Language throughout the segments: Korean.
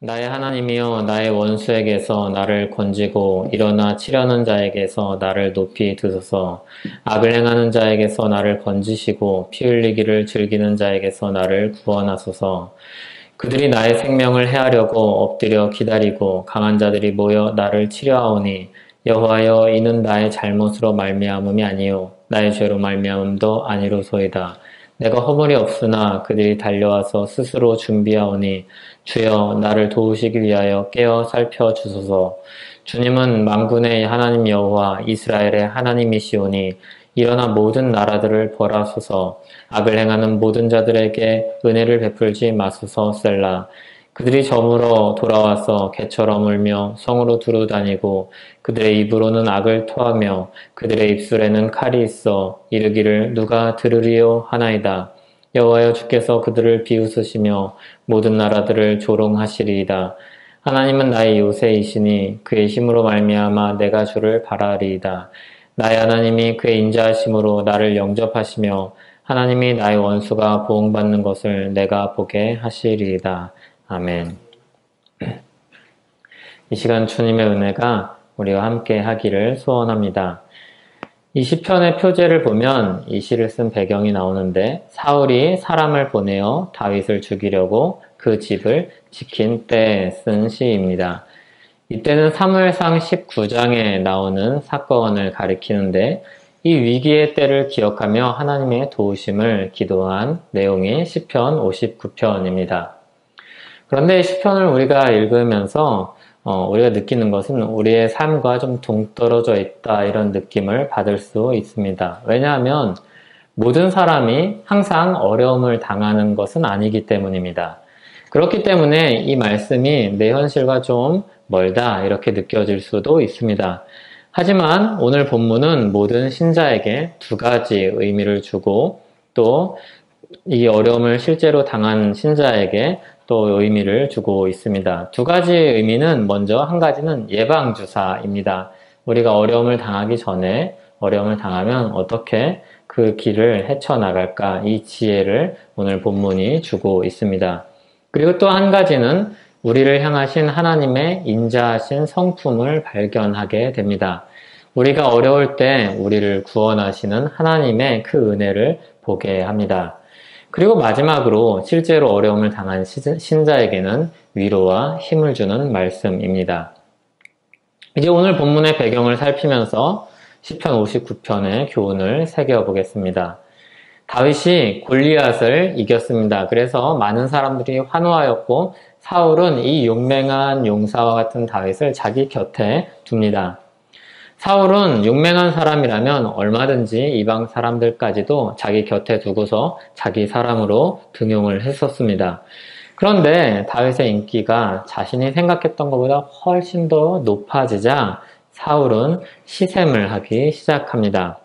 나의 하나님이여 나의 원수에게서 나를 건지고 일어나 치려는 자에게서 나를 높이 드소서. 악을 행하는 자에게서 나를 건지시고 피 흘리기를 즐기는 자에게서 나를 구원하소서. 그들이 나의 생명을 해하려고 엎드려 기다리고 강한 자들이 모여 나를 치려하오니 여호와여 이는 나의 잘못으로 말미암음이 아니요 나의 죄로 말미암음도 아니로소이다. 내가 허물이 없으나 그들이 달려와서 스스로 준비하오니 주여 나를 도우시기 위하여 깨어 살펴주소서. 주님은 만군의 하나님 여호와 이스라엘의 하나님이시오니 일어나 모든 나라들을 벌하소서. 악을 행하는 모든 자들에게 은혜를 베풀지 마소서. 셀라. 그들이 저물어 돌아와서 개처럼 울며 성으로 두루 다니고 그들의 입으로는 악을 토하며 그들의 입술에는 칼이 있어 이르기를 누가 들으리요 하나이다. 여호와여 주께서 그들을 비웃으시며 모든 나라들을 조롱하시리이다. 하나님은 나의 요새이시니 그의 힘으로 말미암아 내가 주를 바라리이다. 나의 하나님이 그의 인자하심으로 나를 영접하시며 하나님이 나의 원수가 보응받는 것을 내가 보게 하시리이다. 아멘. 이 시간 주님의 은혜가 우리와 함께 하기를 소원합니다. 이 시편의 표제를 보면 이 시를 쓴 배경이 나오는데 사울이 사람을 보내어 다윗을 죽이려고 그 집을 지킨 때에 쓴 시입니다. 이때는 사무엘상 19장에 나오는 사건을 가리키는데 이 위기의 때를 기억하며 하나님의 도우심을 기도한 내용이 시편 59편입니다. 그런데 이 시편을 우리가 읽으면서 우리가 느끼는 것은 우리의 삶과 좀 동떨어져 있다 이런 느낌을 받을 수 있습니다. 왜냐하면 모든 사람이 항상 어려움을 당하는 것은 아니기 때문입니다. 그렇기 때문에 이 말씀이 내 현실과 좀 멀다 이렇게 느껴질 수도 있습니다. 하지만 오늘 본문은 모든 신자에게 두 가지 의미를 주고 또 이 어려움을 실제로 당한 신자에게 또 의미를 주고 있습니다. 두 가지 의미는 먼저 한 가지는 예방주사입니다. 우리가 어려움을 당하기 전에 어려움을 당하면 어떻게 그 길을 헤쳐나갈까 이 지혜를 오늘 본문이 주고 있습니다. 그리고 또 한 가지는 우리를 향하신 하나님의 인자하신 성품을 발견하게 됩니다. 우리가 어려울 때 우리를 구원하시는 하나님의 그 은혜를 보게 합니다. 그리고 마지막으로 실제로 어려움을 당한 신자에게는 위로와 힘을 주는 말씀입니다. 이제 오늘 본문의 배경을 살피면서 시편 59편의 교훈을 새겨보겠습니다. 다윗이 골리앗을 이겼습니다. 그래서 많은 사람들이 환호하였고 사울은 이 용맹한 용사와 같은 다윗을 자기 곁에 둡니다. 사울은 용맹한 사람이라면 얼마든지 이방 사람들까지도 자기 곁에 두고서 자기 사람으로 등용을 했었습니다. 그런데 다윗의 인기가 자신이 생각했던 것보다 훨씬 더 높아지자 사울은 시샘을 하기 시작합니다.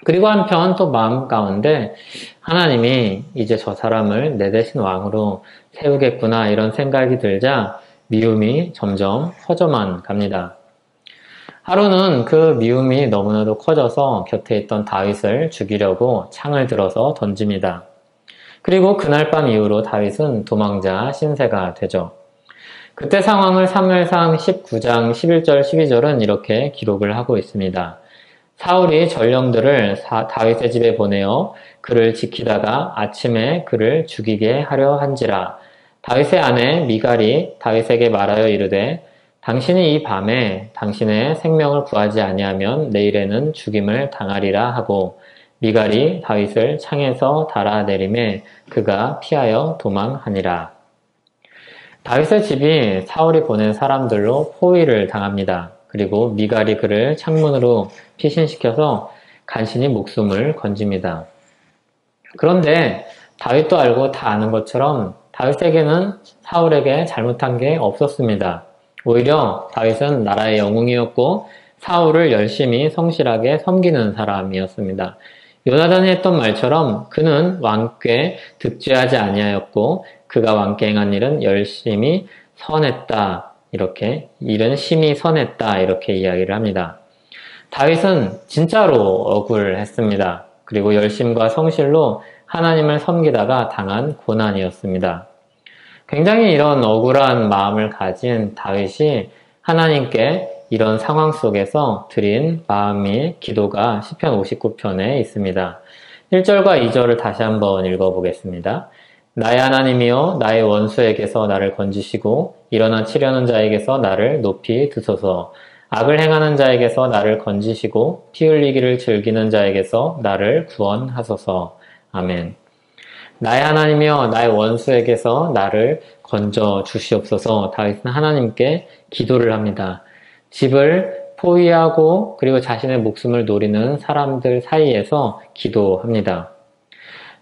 그리고 한편 또 마음 가운데 하나님이 이제 저 사람을 내 대신 왕으로 세우겠구나 이런 생각이 들자 미움이 점점 커져만 갑니다. 하루는 그 미움이 너무나도 커져서 곁에 있던 다윗을 죽이려고 창을 들어서 던집니다. 그리고 그날 밤 이후로 다윗은 도망자 신세가 되죠. 그때 상황을 사무엘상 19장 11절 12절은 이렇게 기록을 하고 있습니다. 사울이 전령들을 다윗의 집에 보내어 그를 지키다가 아침에 그를 죽이게 하려 한지라. 다윗의 아내 미갈이 다윗에게 말하여 이르되 당신이 이 밤에 당신의 생명을 구하지 아니하면 내일에는 죽임을 당하리라 하고 미갈이 다윗을 창에서 달아내림에 그가 피하여 도망하니라. 다윗의 집이 사울이 보낸 사람들로 포위를 당합니다. 그리고 미갈이 그를 창문으로 피신시켜서 간신히 목숨을 건집니다. 그런데 다윗도 알고 다 아는 것처럼 다윗에게는 사울에게 잘못한 게 없었습니다. 오히려 다윗은 나라의 영웅이었고 사울을 열심히 성실하게 섬기는 사람이었습니다. 요나단이 했던 말처럼 그는 왕께 득죄하지 아니하였고 그가 왕께 행한 일은 열심히 선했다. 이렇게 일은 심히 선했다. 이렇게 이야기를 합니다. 다윗은 진짜로 억울했습니다. 그리고 열심과 성실로 하나님을 섬기다가 당한 고난이었습니다. 굉장히 이런 억울한 마음을 가진 다윗이 하나님께 이런 상황 속에서 드린 마음이 기도가 시편 59편에 있습니다. 1절과 2절을 다시 한번 읽어보겠습니다. 나의 하나님이여 나의 원수에게서 나를 건지시고 일어나 치려는 자에게서 나를 높이 드소서. 악을 행하는 자에게서 나를 건지시고 피 흘리기를 즐기는 자에게서 나를 구원하소서. 아멘. 나의 하나님이여 나의 원수에게서 나를 건져 주시옵소서. 다윗은 하나님께 기도를 합니다. 집을 포위하고 그리고 자신의 목숨을 노리는 사람들 사이에서 기도합니다.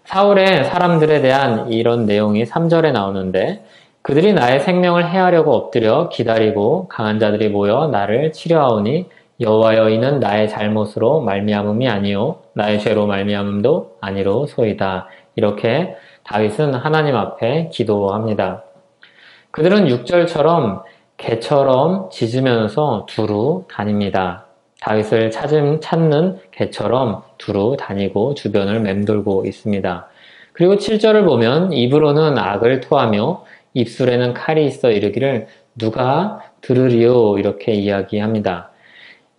사울의 사람들에 대한 이런 내용이 3절에 나오는데 그들이 나의 생명을 해하려고 엎드려 기다리고 강한 자들이 모여 나를 치려하오니 여호와여 이는 나의 잘못으로 말미암음이 아니요 나의 죄로 말미암음도 아니로소이다. 이렇게 다윗은 하나님 앞에 기도합니다. 그들은 6절처럼 개처럼 짖으면서 두루 다닙니다. 다윗을 찾는 개처럼 두루 다니고 주변을 맴돌고 있습니다. 그리고 7절을 보면 입으로는 악을 토하며 입술에는 칼이 있어 이르기를 누가 들으리요 이렇게 이야기합니다.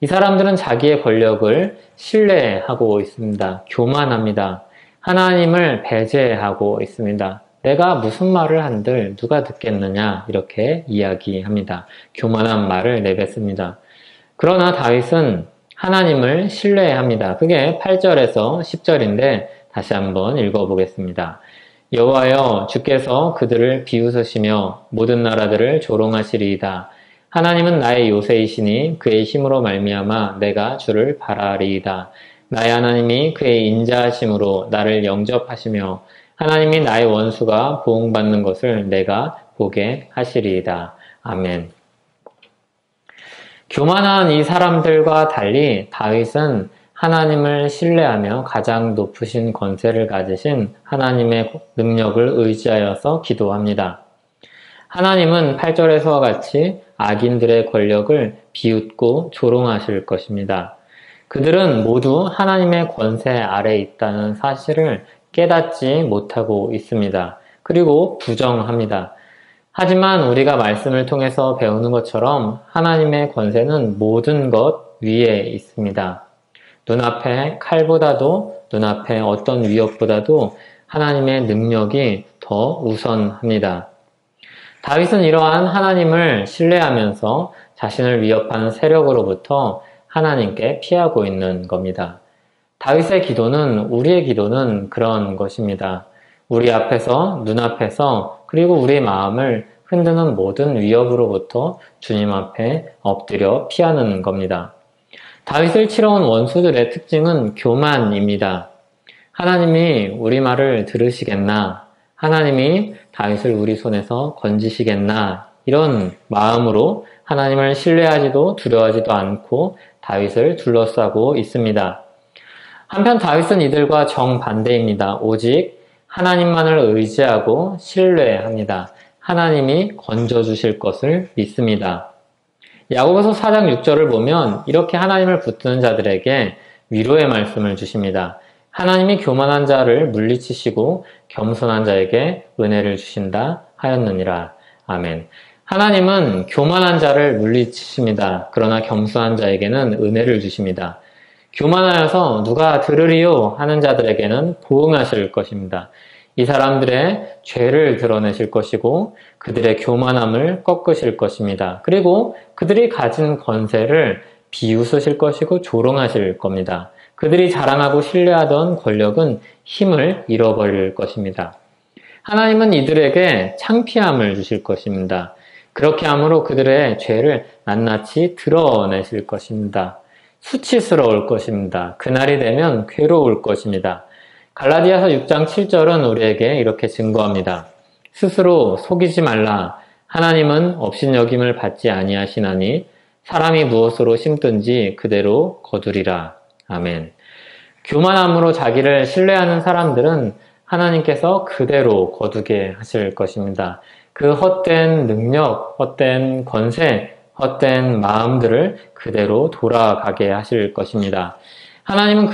이 사람들은 자기의 권력을 신뢰하고 있습니다. 교만합니다. 하나님을 배제하고 있습니다. 내가 무슨 말을 한들 누가 듣겠느냐 이렇게 이야기합니다. 교만한 말을 내뱉습니다. 그러나 다윗은 하나님을 신뢰합니다. 그게 8절에서 10절인데 다시 한번 읽어보겠습니다. 여호와여 주께서 그들을 비웃으시며 모든 나라들을 조롱하시리이다. 하나님은 나의 요새이시니 그의 힘으로 말미암아 내가 주를 바라리이다. 나의 하나님이 그의 인자하심으로 나를 영접하시며 하나님이 나의 원수가 보응받는 것을 내가 보게 하시리이다. 아멘. 교만한 이 사람들과 달리 다윗은 하나님을 신뢰하며 가장 높으신 권세를 가지신 하나님의 능력을 의지하여서 기도합니다. 하나님은 8절에서와 같이 악인들의 권력을 비웃고 조롱하실 것입니다. 그들은 모두 하나님의 권세 아래에 있다는 사실을 깨닫지 못하고 있습니다. 그리고 부정합니다. 하지만 우리가 말씀을 통해서 배우는 것처럼 하나님의 권세는 모든 것 위에 있습니다. 눈앞에 칼보다도 눈앞에 어떤 위협보다도 하나님의 능력이 더 우선합니다. 다윗은 이러한 하나님을 신뢰하면서 자신을 위협하는 세력으로부터 하나님께 피하고 있는 겁니다. 다윗의 기도는 우리의 기도는 그런 것입니다. 우리 앞에서 눈앞에서 그리고 우리 마음을 흔드는 모든 위협으로부터 주님 앞에 엎드려 피하는 겁니다. 다윗을 치러온 원수들의 특징은 교만입니다. 하나님이 우리 말을 들으시겠나? 하나님이 다윗을 우리 손에서 건지시겠나? 이런 마음으로 하나님을 신뢰하지도 두려워하지도 않고 다윗을 둘러싸고 있습니다. 한편 다윗은 이들과 정반대입니다. 오직 하나님만을 의지하고 신뢰합니다. 하나님이 건져주실 것을 믿습니다. 야고보서 4장 6절을 보면 이렇게 하나님을 붙드는 자들에게 위로의 말씀을 주십니다. 하나님이 교만한 자를 물리치시고 겸손한 자에게 은혜를 주신다 하였느니라. 아멘. 하나님은 교만한 자를 물리치십니다. 그러나 겸손한 자에게는 은혜를 주십니다. 교만하여서 누가 들으리요 하는 자들에게는 보응하실 것입니다. 이 사람들의 죄를 드러내실 것이고 그들의 교만함을 꺾으실 것입니다. 그리고 그들이 가진 권세를 비웃으실 것이고 조롱하실 겁니다. 그들이 자랑하고 신뢰하던 권력은 힘을 잃어버릴 것입니다. 하나님은 이들에게 창피함을 주실 것입니다. 그렇게 함으로 그들의 죄를 낱낱이 드러내실 것입니다. 수치스러울 것입니다. 그날이 되면 괴로울 것입니다. 갈라디아서 6장 7절은 우리에게 이렇게 증거합니다. 스스로 속이지 말라. 하나님은 업신여김을 받지 아니하시나니 사람이 무엇으로 심든지 그대로 거두리라. 아멘. 교만함으로 자기를 신뢰하는 사람들은 하나님께서 그대로 거두게 하실 것입니다. 그 헛된 능력, 헛된 권세, 헛된 마음들을 그대로 돌아가게 하실 것입니다. 하나님은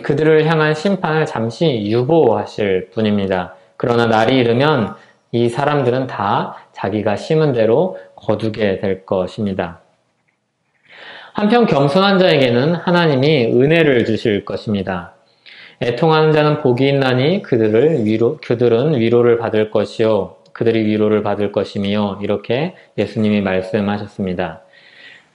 그들을 향한 심판을 잠시 유보하실 분입니다. 그러나 날이 이르면 이 사람들은 다 자기가 심은 대로 거두게 될 것입니다. 한편 겸손한 자에게는 하나님이 은혜를 주실 것입니다. 애통하는 자는 복이 있나니 그들은 위로를 받을 것이요 그들이 위로를 받을 것이며 이렇게 예수님이 말씀하셨습니다.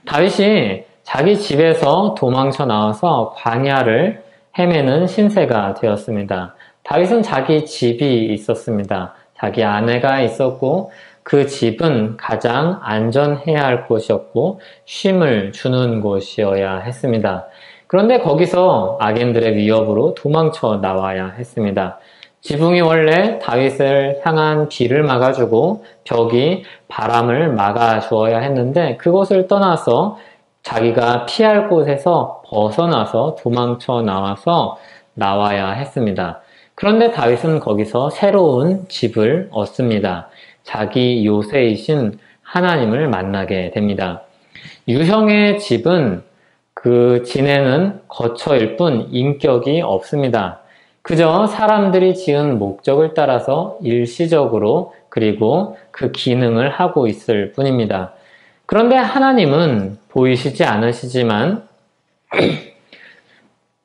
다윗이 자기 집에서 도망쳐 나와서 광야를 헤매는 신세가 되었습니다. 다윗은 자기 집이 있었습니다. 자기 아내가 있었고 그 집은 가장 안전해야 할 곳이었고 쉼을 주는 곳이어야 했습니다. 그런데 거기서 악인들의 위협으로 도망쳐 나와야 했습니다. 지붕이 원래 다윗을 향한 비를 막아주고 벽이 바람을 막아주어야 했는데 그곳을 떠나서 자기가 피할 곳에서 벗어나서 도망쳐 나와야 했습니다. 그런데 다윗은 거기서 새로운 집을 얻습니다. 자기 요새이신 하나님을 만나게 됩니다. 유형의 집은 그 지내는 거처일 뿐 인격이 없습니다. 그저 사람들이 지은 목적을 따라서 일시적으로 그리고 그 기능을 하고 있을 뿐입니다. 그런데 하나님은 보이시지 않으시지만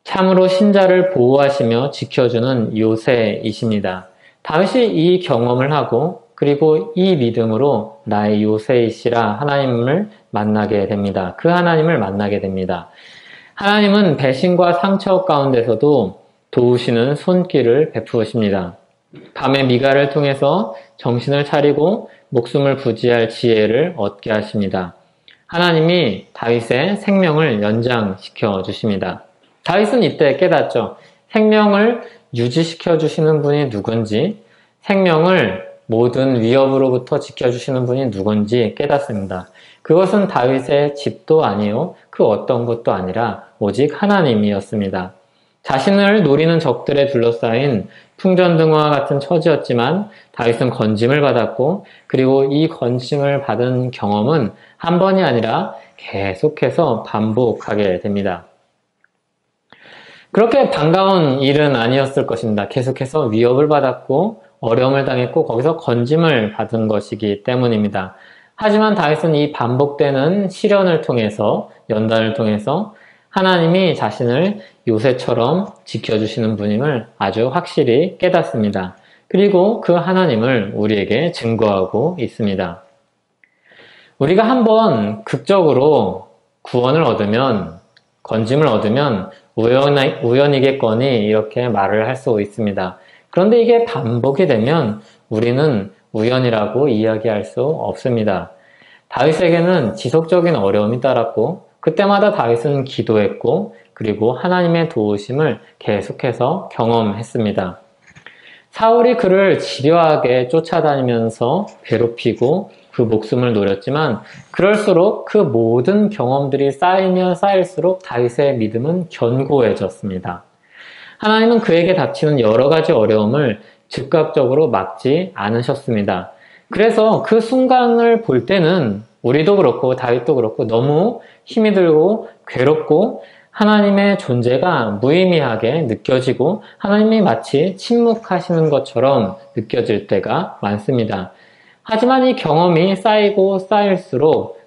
참으로 신자를 보호하시며 지켜주는 요새이십니다. 다윗이 이 경험을 하고 그리고 이 믿음으로 나의 요새이시라 하나님을 만나게 됩니다. 그 하나님을 만나게 됩니다. 하나님은 배신과 상처 가운데서도 도우시는 손길을 베푸십니다. 밤의 미가를 통해서 정신을 차리고 목숨을 부지할 지혜를 얻게 하십니다. 하나님이 다윗의 생명을 연장시켜 주십니다. 다윗은 이때 깨닫죠. 생명을 유지시켜 주시는 분이 누군지, 생명을 모든 위협으로부터 지켜주시는 분이 누군지 깨닫습니다. 그것은 다윗의 집도 아니요 그 어떤 것도 아니라 오직 하나님이었습니다. 자신을 노리는 적들에 둘러싸인 풍전등화와 같은 처지였지만 다윗은 건짐을 받았고 그리고 이 건짐을 받은 경험은 한 번이 아니라 계속해서 반복하게 됩니다. 그렇게 반가운 일은 아니었을 것입니다. 계속해서 위협을 받았고 어려움을 당했고 거기서 건짐을 받은 것이기 때문입니다. 하지만 다윗은 이 반복되는 시련을 통해서 연단을 통해서 하나님이 자신을 요새처럼 지켜주시는 분임을 아주 확실히 깨닫습니다. 그리고 그 하나님을 우리에게 증거하고 있습니다. 우리가 한번 극적으로 구원을 얻으면 건짐을 얻으면 우연이겠거니 이렇게 말을 할 수 있습니다. 그런데 이게 반복이 되면 우리는 우연이라고 이야기할 수 없습니다. 다윗에게는 지속적인 어려움이 따랐고 그때마다 다윗은 기도했고 그리고 하나님의 도우심을 계속해서 경험했습니다. 사울이 그를 집요하게 쫓아다니면서 괴롭히고 그 목숨을 노렸지만 그럴수록 그 모든 경험들이 쌓이면 쌓일수록 다윗의 믿음은 견고해졌습니다. 하나님은 그에게 닥치는 여러 가지 어려움을 즉각적으로 막지 않으셨습니다. 그래서 그 순간을 볼 때는 우리도 그렇고 다윗도 그렇고 너무 힘이 들고 괴롭고 하나님의 존재가 무의미하게 느껴지고 하나님이 마치 침묵하시는 것처럼 느껴질 때가 많습니다. 하지만 이 경험이 쌓이고 쌓일수록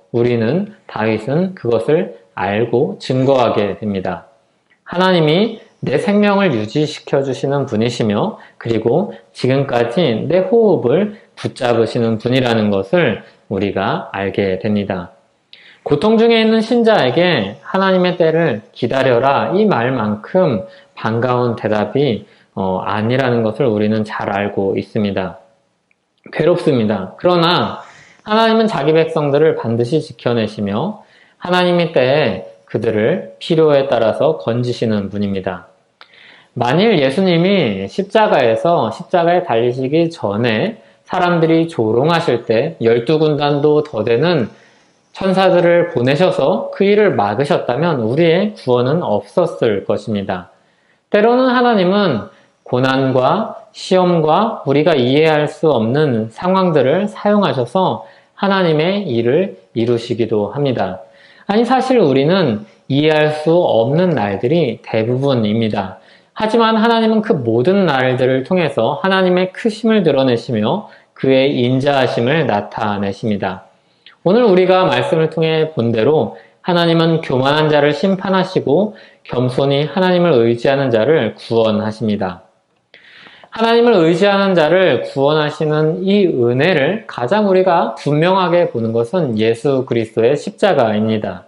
다윗은 그것을 알고 증거하게 됩니다. 하나님이 내 생명을 유지시켜 주시는 분이시며 그리고 지금까지 내 호흡을 붙잡으시는 분이라는 것을 우리가 알게 됩니다. 고통 중에 있는 신자에게 하나님의 때를 기다려라 이 말만큼 반가운 대답이 아니라는 것을 우리는 잘 알고 있습니다. 괴롭습니다. 그러나 하나님은 자기 백성들을 반드시 지켜내시며 하나님의 때에 그들을 필요에 따라서 건지시는 분입니다. 만일 예수님이 십자가에 달리시기 전에 사람들이 조롱하실 때 12군단도 더 되는 천사들을 보내셔서 그 일을 막으셨다면 우리의 구원은 없었을 것입니다. 때로는 하나님은 고난과 시험과 우리가 이해할 수 없는 상황들을 사용하셔서 하나님의 일을 이루시기도 합니다. 아니 사실 우리는 이해할 수 없는 날들이 대부분입니다. 하지만 하나님은 그 모든 날들을 통해서 하나님의 크심을 드러내시며 그의 인자하심을 나타내십니다. 오늘 우리가 말씀을 통해 본 대로 하나님은 교만한 자를 심판하시고 겸손히 하나님을 의지하는 자를 구원하십니다. 하나님을 의지하는 자를 구원하시는 이 은혜를 가장 우리가 분명하게 보는 것은 예수 그리스도의 십자가입니다.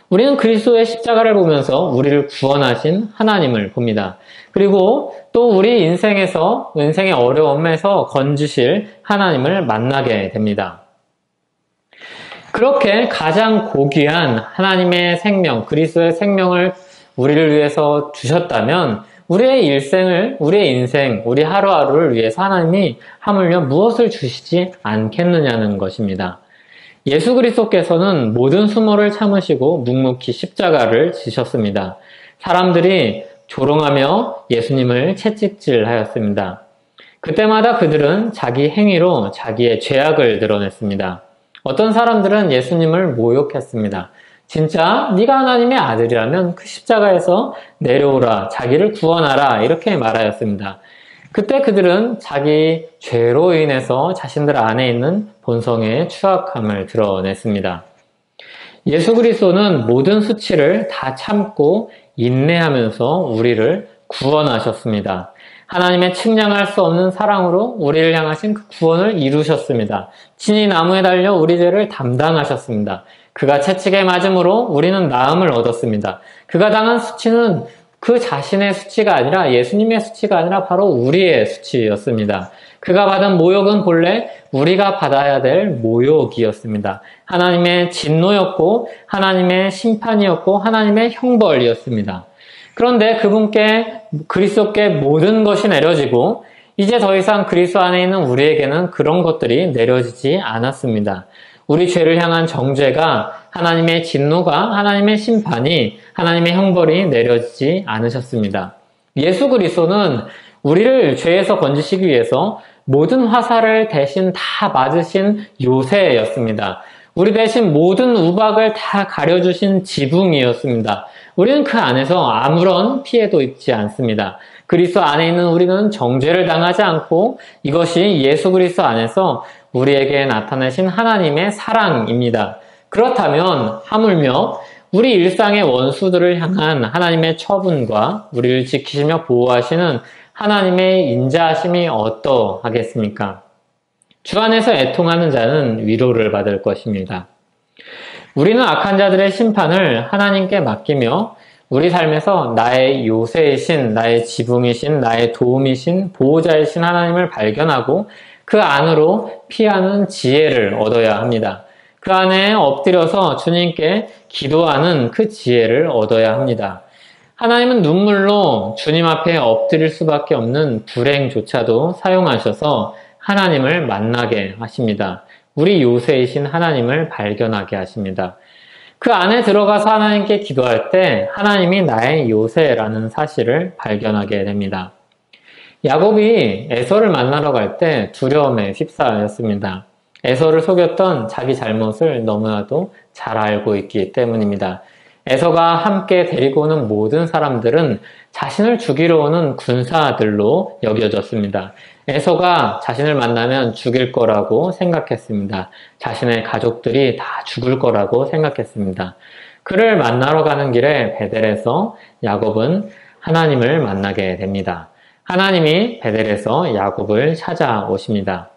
우리는 그리스도의 십자가를 보면서 우리를 구원하신 하나님을 봅니다. 그리고 또 우리 인생의 어려움에서 건지실 하나님을 만나게 됩니다. 그렇게 가장 고귀한 하나님의 생명, 그리스도의 생명을 우리를 위해서 주셨다면 우리의 인생, 우리 하루하루를 위해서 하나님이 하물며 무엇을 주시지 않겠느냐는 것입니다. 예수 그리스도께서는 모든 수모를 참으시고 묵묵히 십자가를 지셨습니다. 사람들이 조롱하며 예수님을 채찍질하였습니다. 그때마다 그들은 자기 행위로 자기의 죄악을 드러냈습니다. 어떤 사람들은 예수님을 모욕했습니다. 진짜 네가 하나님의 아들이라면 그 십자가에서 내려오라, 자기를 구원하라 이렇게 말하였습니다. 그때 그들은 자기 죄로 인해서 자신들 안에 있는 본성의 추악함을 드러냈습니다. 예수 그리스도는 모든 수치를 다 참고 인내하면서 우리를 구원하셨습니다. 하나님의 측량할 수 없는 사랑으로 우리를 향하신 그 구원을 이루셨습니다. 친히 나무에 달려 우리 죄를 담당하셨습니다. 그가 채찍에 맞음으로 우리는 나음을 얻었습니다. 그가 당한 수치는 그 자신의 수치가 아니라 예수님의 수치가 아니라 바로 우리의 수치였습니다. 그가 받은 모욕은 본래 우리가 받아야 될 모욕이었습니다. 하나님의 진노였고 하나님의 심판이었고 하나님의 형벌이었습니다. 그런데 그리스도께 모든 것이 내려지고 이제 더 이상 그리스도 안에 있는 우리에게는 그런 것들이 내려지지 않았습니다. 우리 죄를 향한 정죄가 하나님의 진노가 하나님의 심판이 하나님의 형벌이 내려지지 않으셨습니다. 예수 그리스도는 우리를 죄에서 건지시기 위해서 모든 화살을 대신 다 맞으신 요새였습니다. 우리 대신 모든 우박을 다 가려주신 지붕이었습니다. 우리는 그 안에서 아무런 피해도 입지 않습니다. 그리스도 안에 있는 우리는 정죄를 당하지 않고 이것이 예수 그리스도 안에서 우리에게 나타내신 하나님의 사랑입니다. 그렇다면 하물며 우리 일상의 원수들을 향한 하나님의 처분과 우리를 지키시며 보호하시는 하나님의 인자하심이 어떠하겠습니까? 주 안에서 애통하는 자는 위로를 받을 것입니다. 우리는 악한 자들의 심판을 하나님께 맡기며 우리 삶에서 나의 요새이신, 나의 지붕이신, 나의 도움이신, 보호자이신 하나님을 발견하고 그 안으로 피하는 지혜를 얻어야 합니다. 그 안에 엎드려서 주님께 기도하는 그 지혜를 얻어야 합니다. 하나님은 눈물로 주님 앞에 엎드릴 수밖에 없는 불행조차도 사용하셔서 하나님을 만나게 하십니다. 우리 요새이신 하나님을 발견하게 하십니다. 그 안에 들어가서 하나님께 기도할 때 하나님이 나의 요새라는 사실을 발견하게 됩니다. 야곱이 에서를 만나러 갈 때 두려움에 휩싸였습니다. 에서를 속였던 자기 잘못을 너무나도 잘 알고 있기 때문입니다. 에서가 함께 데리고 오는 모든 사람들은 자신을 죽이러 오는 군사들로 여겨졌습니다. 에서가 자신을 만나면 죽일 거라고 생각했습니다. 자신의 가족들이 다 죽을 거라고 생각했습니다. 그를 만나러 가는 길에 베델에서 야곱은 하나님을 만나게 됩니다. 하나님이 베델에서 야곱을 찾아오십니다.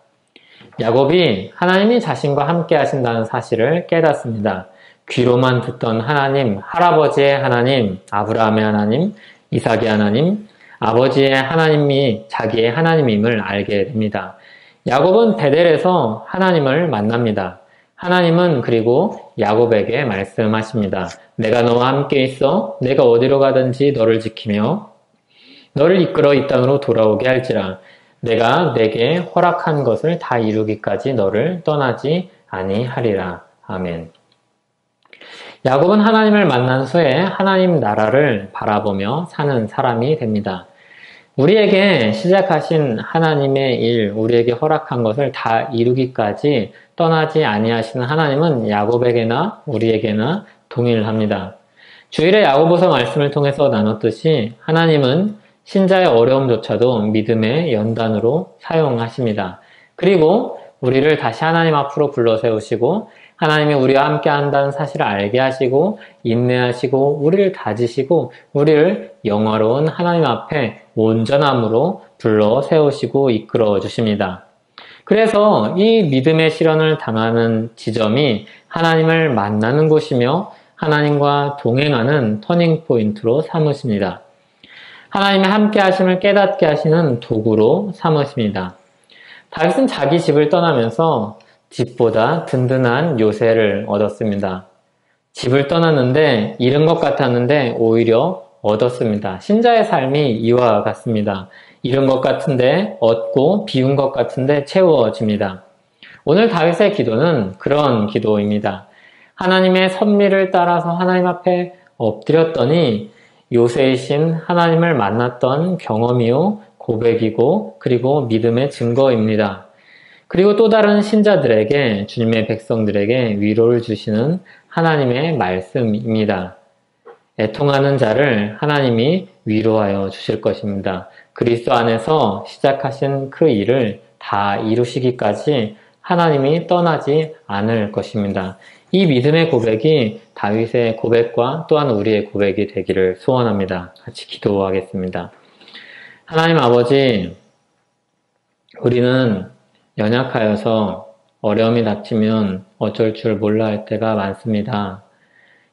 야곱이 하나님이 자신과 함께 하신다는 사실을 깨닫습니다. 귀로만 듣던 하나님, 할아버지의 하나님, 아브라함의 하나님, 이삭의 하나님, 아버지의 하나님이 자기의 하나님임을 알게 됩니다. 야곱은 베델에서 하나님을 만납니다. 하나님은 그리고 야곱에게 말씀하십니다. 내가 너와 함께 있어 내가 어디로 가든지 너를 지키며 너를 이끌어 이 땅으로 돌아오게 할지라. 내가 내게 허락한 것을 다 이루기까지 너를 떠나지 아니하리라. 아멘. 야곱은 하나님을 만난 후에 하나님 나라를 바라보며 사는 사람이 됩니다. 우리에게 시작하신 하나님의 일, 우리에게 허락한 것을 다 이루기까지 떠나지 아니하시는 하나님은 야곱에게나 우리에게나 동일합니다. 주일에 야고보서 말씀을 통해서 나눴듯이 하나님은 신자의 어려움조차도 믿음의 연단으로 사용하십니다. 그리고 우리를 다시 하나님 앞으로 불러 세우시고 하나님이 우리와 함께 한다는 사실을 알게 하시고 인내하시고 우리를 다지시고 우리를 영화로운 하나님 앞에 온전함으로 불러 세우시고 이끌어 주십니다. 그래서 이 믿음의 시련을 당하는 지점이 하나님을 만나는 곳이며 하나님과 동행하는 터닝포인트로 삼으십니다. 하나님의 함께 하심을 깨닫게 하시는 도구로 삼으십니다. 다윗은 자기 집을 떠나면서 집보다 든든한 요새를 얻었습니다. 집을 떠났는데 잃은 것 같았는데 오히려 얻었습니다. 신자의 삶이 이와 같습니다. 잃은 것 같은데 얻고 비운 것 같은데 채워집니다. 오늘 다윗의 기도는 그런 기도입니다. 하나님의 섭리를 따라서 하나님 앞에 엎드렸더니 요새이신 하나님을 만났던 경험이요 고백이고 그리고 믿음의 증거입니다. 그리고 또 다른 신자들에게 주님의 백성들에게 위로를 주시는 하나님의 말씀입니다. 애통하는 자를 하나님이 위로하여 주실 것입니다. 그리스도 안에서 시작하신 그 일을 다 이루시기까지 하나님이 떠나지 않을 것입니다. 이 믿음의 고백이 다윗의 고백과 또한 우리의 고백이 되기를 소원합니다. 같이 기도하겠습니다. 하나님 아버지, 우리는 연약하여서 어려움이 닥치면 어쩔 줄 몰라 할 때가 많습니다.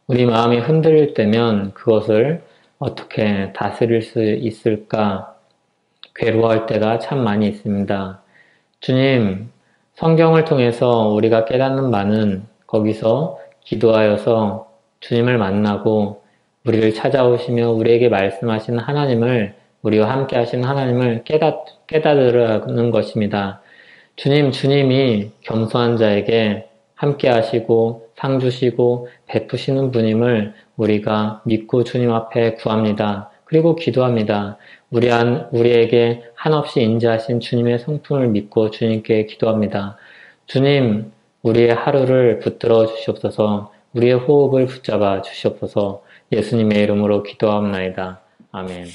우리 마음이 흔들릴 때면 그것을 어떻게 다스릴 수 있을까 괴로워할 때가 참 많이 있습니다. 주님, 성경을 통해서 우리가 깨닫는 바는 거기서 기도하여서 주님을 만나고 우리를 찾아오시며 우리에게 말씀하신 하나님을 우리와 함께 하신 하나님을 깨닫으라는 것입니다. 주님이 겸손한 자에게 함께 하시고 상 주시고 베푸시는 분임을 우리가 믿고 주님 앞에 구합니다. 그리고 기도합니다. 우리에게 한없이 인자하신 주님의 성품을 믿고 주님께 기도합니다. 주님, 우리의 하루를 붙들어 주시옵소서. 우리의 호흡을 붙잡아 주시옵소서. 예수님의 이름으로 기도하옵나이다. 아멘.